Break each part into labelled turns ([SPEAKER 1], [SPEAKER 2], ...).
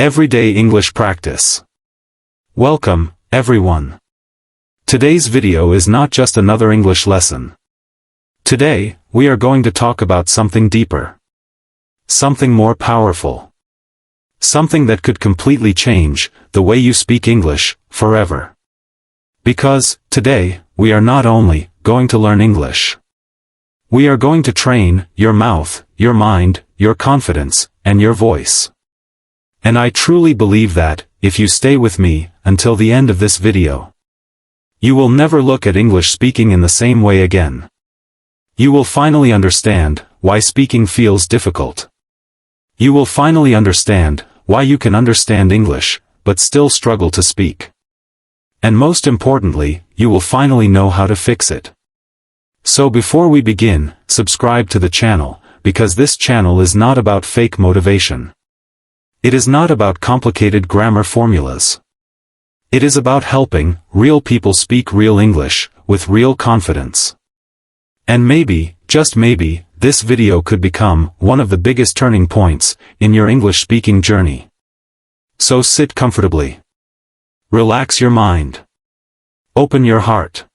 [SPEAKER 1] Everyday English Practice. Welcome, everyone. Today's video is not just another English lesson. Today, we are going to talk about something deeper. Something more powerful. Something that could completely change the way you speak English forever. Because, today, we are not only going to learn English. We are going to train your mouth, your mind, your confidence, and your voice. And I truly believe that, if you stay with me until the end of this video, you will never look at English speaking in the same way again. You will finally understand why speaking feels difficult. You will finally understand why you can understand English, but still struggle to speak. And most importantly, you will finally know how to fix it. So before we begin, subscribe to the channel, because this channel is not about fake motivation. It is not about complicated grammar formulas. It is about helping real people speak real English with real confidence. And maybe, just maybe, this video could become one of the biggest turning points in your English speaking journey. So sit comfortably. Relax your mind. Open your heart.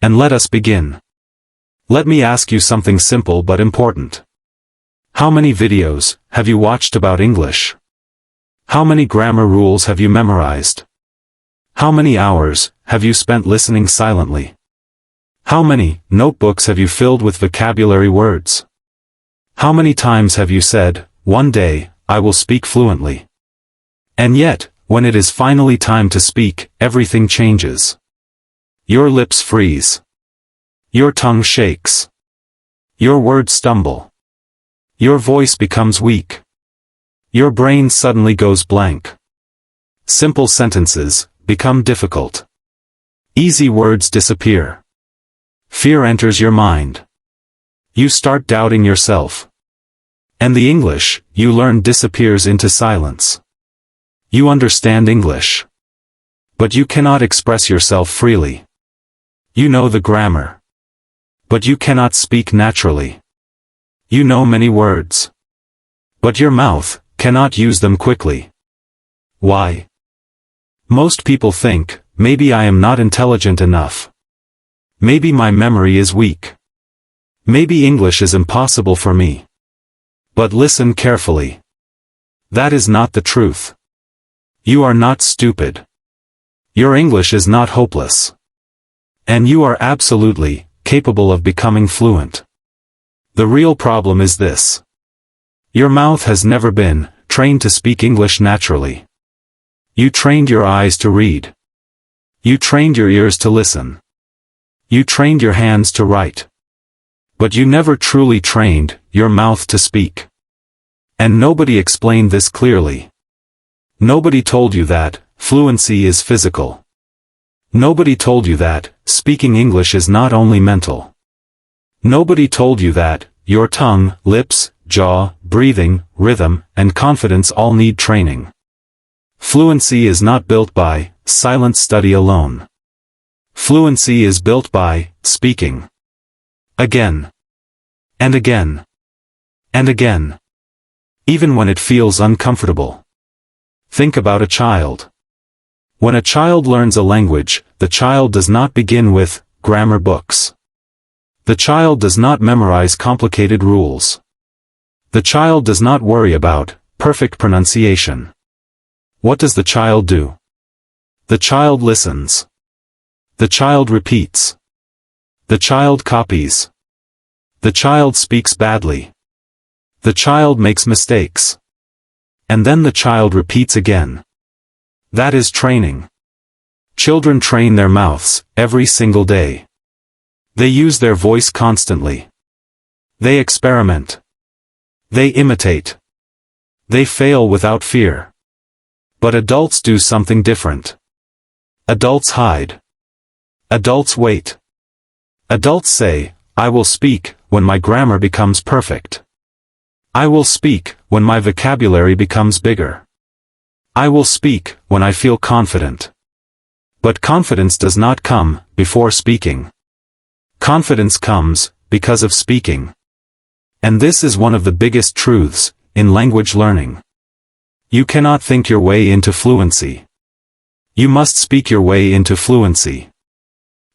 [SPEAKER 1] And let us begin. Let me ask you something simple but important. How many videos have you watched about English? How many grammar rules have you memorized? How many hours have you spent listening silently? How many notebooks have you filled with vocabulary words? How many times have you said, "One day, I will speak fluently"? And yet, when it is finally time to speak, everything changes. Your lips freeze. Your tongue shakes. Your words stumble. Your voice becomes weak. Your brain suddenly goes blank. Simple sentences become difficult. Easy words disappear. Fear enters your mind. You start doubting yourself. And the English you learn disappears into silence. You understand English. But you cannot express yourself freely. You know the grammar. But you cannot speak naturally. You know many words. But your mouth cannot use them quickly. Why? Most people think, maybe I am not intelligent enough. Maybe my memory is weak. Maybe English is impossible for me. But listen carefully. That is not the truth. You are not stupid. Your English is not hopeless. And you are absolutely capable of becoming fluent. The real problem is this. Your mouth has never been trained to speak English naturally. You trained your eyes to read. You trained your ears to listen. You trained your hands to write. But you never truly trained your mouth to speak. And nobody explained this clearly. Nobody told you that fluency is physical. Nobody told you that speaking English is not only mental. Nobody told you that your tongue, lips, jaw, breathing, rhythm, and confidence all need training. Fluency is not built by silent study alone. Fluency is built by speaking. Again. And again. And again. Even when it feels uncomfortable. Think about a child. When a child learns a language, the child does not begin with grammar books. The child does not memorize complicated rules. The child does not worry about perfect pronunciation. What does the child do? The child listens. The child repeats. The child copies. The child speaks badly. The child makes mistakes. And then the child repeats again. That is training. Children train their mouths every single day. They use their voice constantly. They experiment. They imitate. They fail without fear. But adults do something different. Adults hide. Adults wait. Adults say, "I will speak when my grammar becomes perfect. I will speak when my vocabulary becomes bigger. I will speak when I feel confident." But confidence does not come before speaking. Confidence comes because of speaking. And this is one of the biggest truths in language learning. You cannot think your way into fluency. You must speak your way into fluency.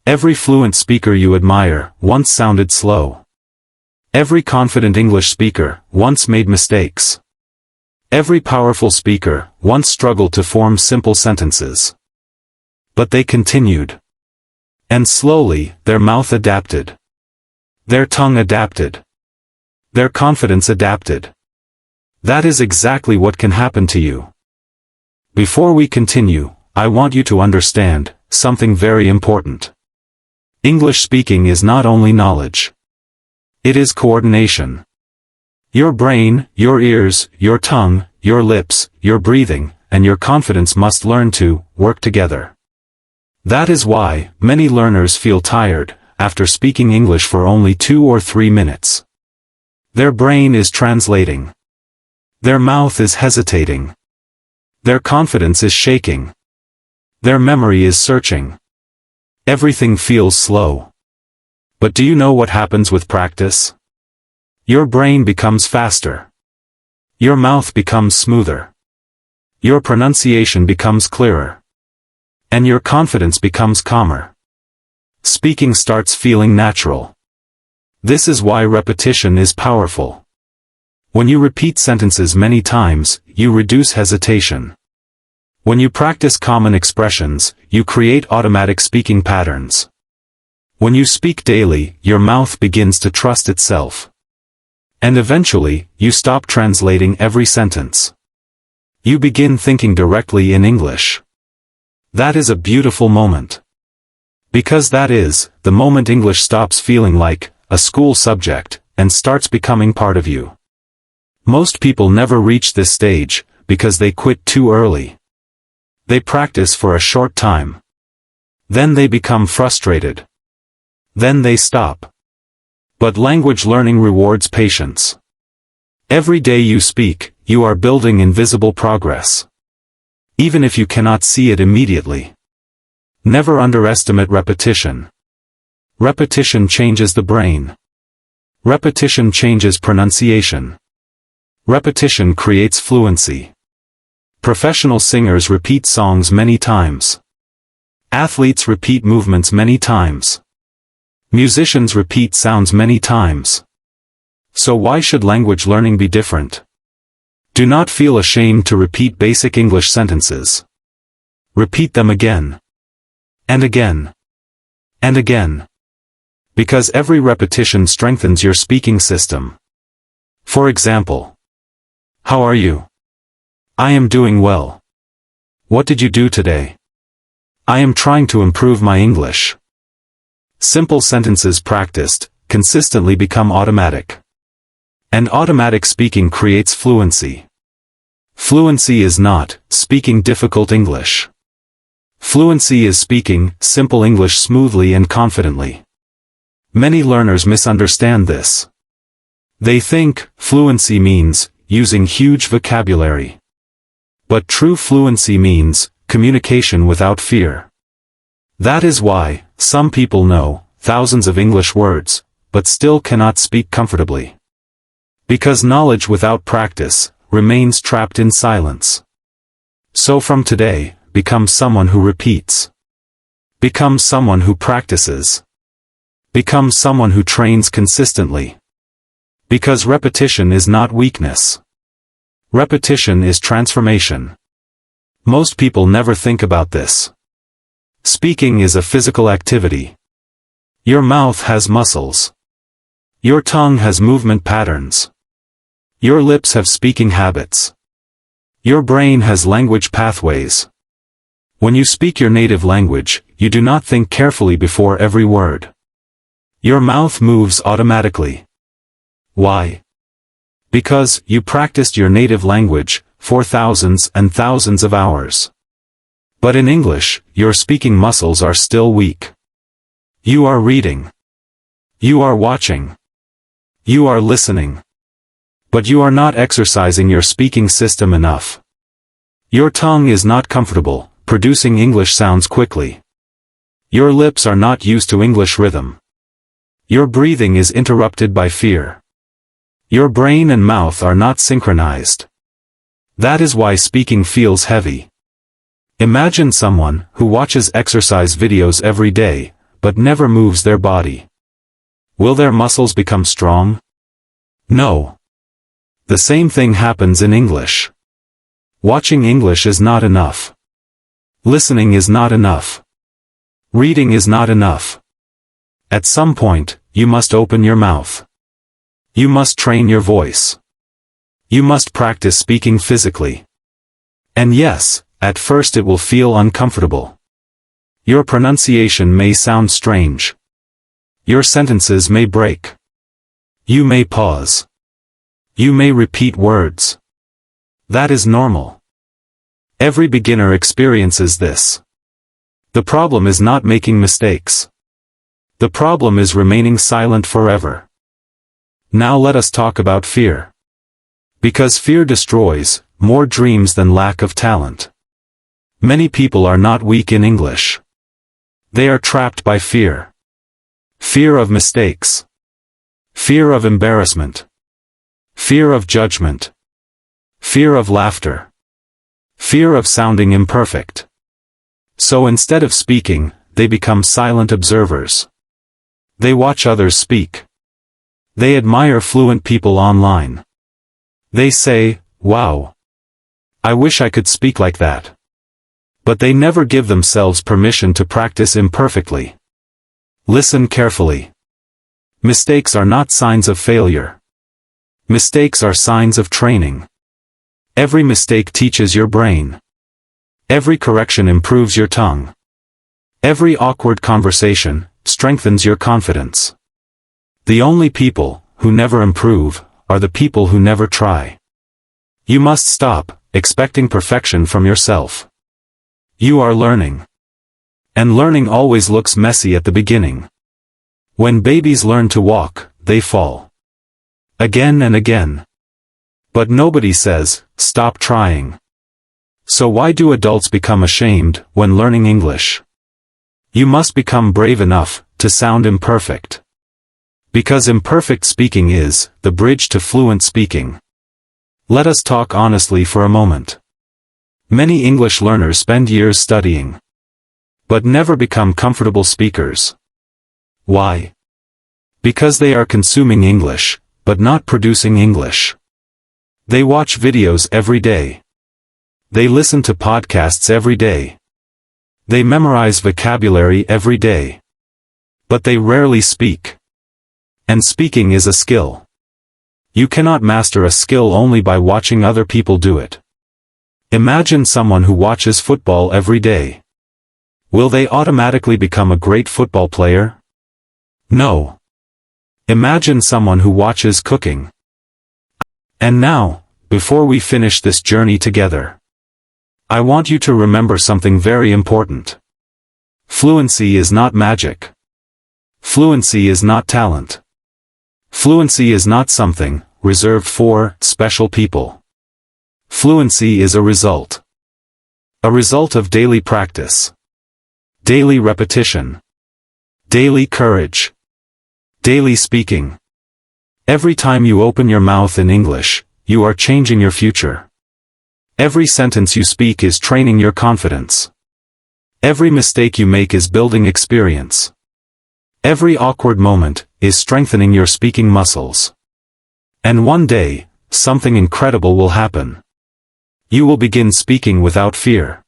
[SPEAKER 1] Every fluent speaker you admire once sounded slow. Every confident English speaker once made mistakes. Every powerful speaker once struggled to form simple sentences. But they continued. And slowly, their mouth adapted. Their tongue adapted. Their confidence adapted. That is exactly what can happen to you. Before we continue, I want you to understand something very important. English speaking is not only knowledge. It is coordination. Your brain, your ears, your tongue, your lips, your breathing, and your confidence must learn to work together. That is why many learners feel tired after speaking English for only 2 or 3 minutes. Their brain is translating. Their mouth is hesitating. Their confidence is shaking. Their memory is searching. Everything feels slow. But do you know what happens with practice? Your brain becomes faster. Your mouth becomes smoother. Your pronunciation becomes clearer. And your confidence becomes calmer. Speaking starts feeling natural. This is why repetition is powerful. When you repeat sentences many times, you reduce hesitation. When you practice common expressions, you create automatic speaking patterns. When you speak daily, your mouth begins to trust itself. And eventually, you stop translating every sentence. You begin thinking directly in English. That is a beautiful moment. Because that is the moment English stops feeling like a school subject and starts becoming part of you. Most people never reach this stage because they quit too early. They practice for a short time. Then they become frustrated. Then they stop. But language learning rewards patience. Every day you speak, you are building invisible progress. Even if you cannot see it immediately. Never underestimate repetition. Repetition changes the brain. Repetition changes pronunciation. Repetition creates fluency. Professional singers repeat songs many times. Athletes repeat movements many times. Musicians repeat sounds many times. So why should language learning be different? Do not feel ashamed to repeat basic English sentences. Repeat them again. And again. And again. Because every repetition strengthens your speaking system. For example. How are you? I am doing well. What did you do today? I am trying to improve my English. Simple sentences practiced consistently become automatic. And automatic speaking creates fluency. Fluency is not speaking difficult English. Fluency is speaking simple English smoothly and confidently. Many learners misunderstand this. They think fluency means using huge vocabulary. But true fluency means communication without fear. That is why some people know thousands of English words, but still cannot speak comfortably. Because knowledge without practice remains trapped in silence. So from today, become someone who repeats. Become someone who practices. Become someone who trains consistently. Because repetition is not weakness. Repetition is transformation. Most people never think about this. Speaking is a physical activity. Your mouth has muscles. Your tongue has movement patterns. Your lips have speaking habits. Your brain has language pathways. When you speak your native language, you do not think carefully before every word. Your mouth moves automatically. Why? Because you practiced your native language for thousands and thousands of hours. But in English, your speaking muscles are still weak. You are reading. You are watching. You are listening. But you are not exercising your speaking system enough. Your tongue is not comfortable producing English sounds quickly. Your lips are not used to English rhythm. Your breathing is interrupted by fear. Your brain and mouth are not synchronized. That is why speaking feels heavy. Imagine someone who watches exercise videos every day, but never moves their body. Will their muscles become strong? No. The same thing happens in English. Watching English is not enough. Listening is not enough. Reading is not enough. At some point, you must open your mouth. You must train your voice. You must practice speaking physically. And yes, at first it will feel uncomfortable. Your pronunciation may sound strange. Your sentences may break. You may pause. You may repeat words. That is normal. Every beginner experiences this. The problem is not making mistakes. The problem is remaining silent forever. Now let us talk about fear. Because fear destroys more dreams than lack of talent. Many people are not weak in English. They are trapped by fear. Fear of mistakes. Fear of embarrassment. Fear of judgment. Fear of laughter. Fear of sounding imperfect. So instead of speaking, they become silent observers. They watch others speak. They admire fluent people online. They say, "Wow. I wish I could speak like that." But they never give themselves permission to practice imperfectly. Listen carefully. Mistakes are not signs of failure. Mistakes are signs of training. Every mistake teaches your brain. Every correction improves your tongue. Every awkward conversation strengthens your confidence. The only people who never improve are the people who never try. You must stop expecting perfection from yourself. You are learning. And learning always looks messy at the beginning. When babies learn to walk, they fall. Again and again. But nobody says, "Stop trying." So why do adults become ashamed when learning English? You must become brave enough to sound imperfect. Because imperfect speaking is the bridge to fluent speaking. Let us talk honestly for a moment. Many English learners spend years studying, but never become comfortable speakers. Why? Because they are consuming English, but not producing English. They watch videos every day. They listen to podcasts every day. They memorize vocabulary every day. But they rarely speak. And speaking is a skill. You cannot master a skill only by watching other people do it. Imagine someone who watches football every day. Will they automatically become a great football player? No. Imagine someone who watches cooking. And now, before we finish this journey together, I want you to remember something very important. Fluency is not magic. Fluency is not talent. Fluency is not something reserved for special people. Fluency is a result. A result of daily practice. Daily repetition. Daily courage. Daily speaking. Every time you open your mouth in English, you are changing your future. Every sentence you speak is training your confidence. Every mistake you make is building experience. Every awkward moment is strengthening your speaking muscles. And one day, something incredible will happen. You will begin speaking without fear.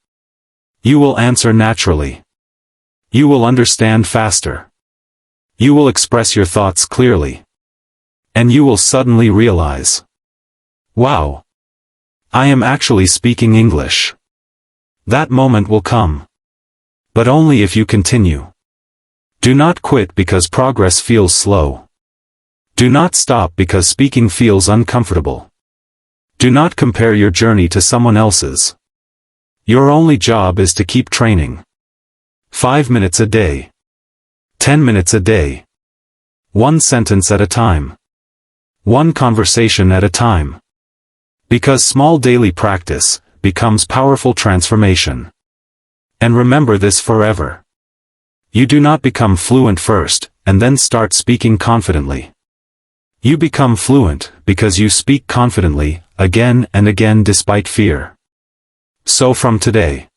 [SPEAKER 1] You will answer naturally. You will understand faster. You will express your thoughts clearly. And you will suddenly realize, "Wow! I am actually speaking English." That moment will come. But only if you continue. Do not quit because progress feels slow. Do not stop because speaking feels uncomfortable. Do not compare your journey to someone else's. Your only job is to keep training. 5 minutes a day. 10 minutes a day. One sentence at a time. One conversation at a time. Because small daily practice becomes powerful transformation. And remember this forever. You do not become fluent first, and then start speaking confidently. You become fluent because you speak confidently, again and again despite fear. So from today,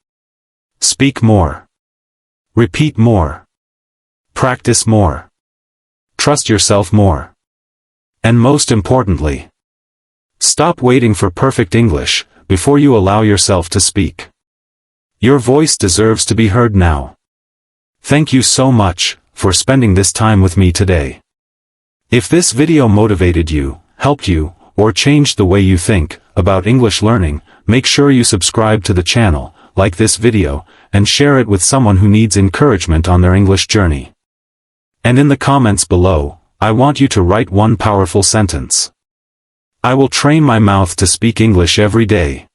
[SPEAKER 1] speak more. Repeat more. Practice more. Trust yourself more. And most importantly, stop waiting for perfect English before you allow yourself to speak. Your voice deserves to be heard now. Thank you so much for spending this time with me today. If this video motivated you, helped you, or changed the way you think about English learning, make sure you subscribe to the channel, like this video, and share it with someone who needs encouragement on their English journey. And in the comments below, I want you to write one powerful sentence. I will train my mouth to speak English every day.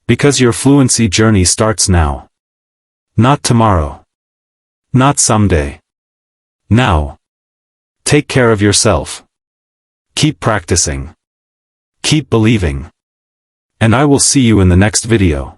[SPEAKER 1] Because your fluency journey starts now. Not tomorrow. Not someday. Now. Take care of yourself. Keep practicing. Keep believing. And I will see you in the next video.